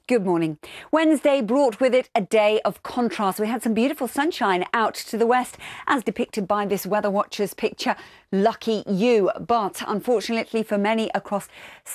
Good morning. Wednesday brought with it a day of contrast. We had some beautiful sunshine out to the west, as depicted by this Weather Watchers picture. Lucky you. But unfortunately for many across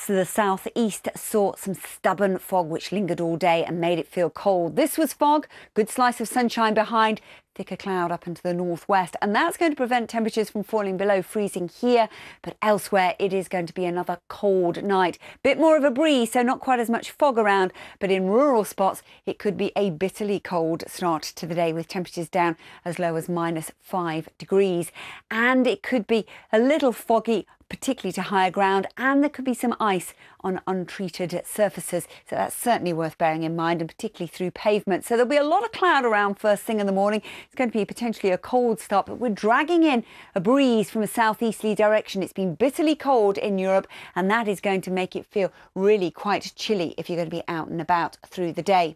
the southeast, saw some stubborn fog which lingered all day and made it feel cold. This was fog, good slice of sunshine behind, thicker cloud up into the northwest, and that's going to prevent temperatures from falling below freezing here, but elsewhere it is going to be another cold night. Bit more of a breeze, so not quite as much fog around, but in rural spots it could be a bitterly cold start to the day with temperatures down as low as -5 degrees, and it could be a little foggy, particularly to higher ground, and there could be some ice on untreated surfaces. So that's certainly worth bearing in mind, and particularly through pavement. So there'll be a lot of cloud around first thing in the morning. It's going to be potentially a cold start, but we're dragging in a breeze from a southeasterly direction. It's been bitterly cold in Europe, and that is going to make it feel really quite chilly if you're going to be out and about through the day.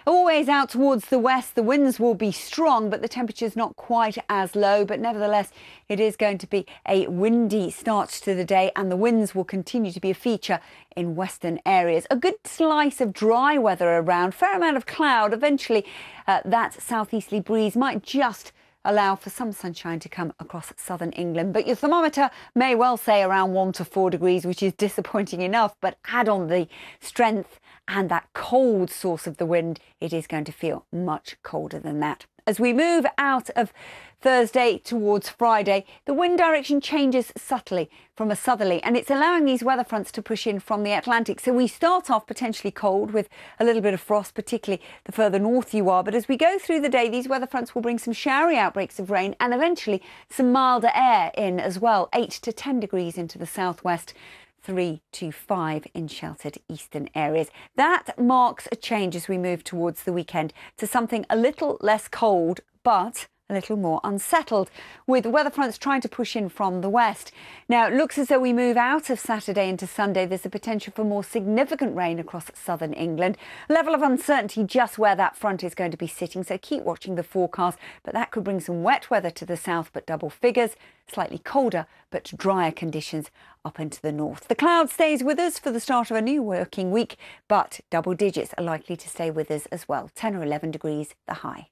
Always out towards the west, the winds will be strong, but the temperature's not quite as low. But nevertheless, it is going to be a windy start to the day, and the winds will continue to be a feature in western areas. A good slice of dry weather around, fair amount of cloud. Eventually, that southeasterly breeze might just allow for some sunshine to come across southern England. But your thermometer may well say around 1 to 4 degrees, which is disappointing enough. But add on the strength and that cold source of the wind, it is going to feel much colder than that. As we move out of Thursday towards Friday, the wind direction changes subtly from a southerly, and it's allowing these weather fronts to push in from the Atlantic. So we start off potentially cold with a little bit of frost, particularly the further north you are. But as we go through the day, these weather fronts will bring some showery outbreaks of rain and eventually some milder air in as well. 8 to 10 degrees into the southwest. 3 to 5 in sheltered eastern areas. That marks a change as we move towards the weekend to something a little less cold, but a little more unsettled, with weather fronts trying to push in from the west. Now, it looks as though we move out of Saturday into Sunday. There's a potential for more significant rain across southern England. Level of uncertainty just where that front is going to be sitting, so keep watching the forecast. But that could bring some wet weather to the south, but double figures. Slightly colder but drier conditions up into the north. The cloud stays with us for the start of a new working week, but double digits are likely to stay with us as well. 10 or 11 degrees the high.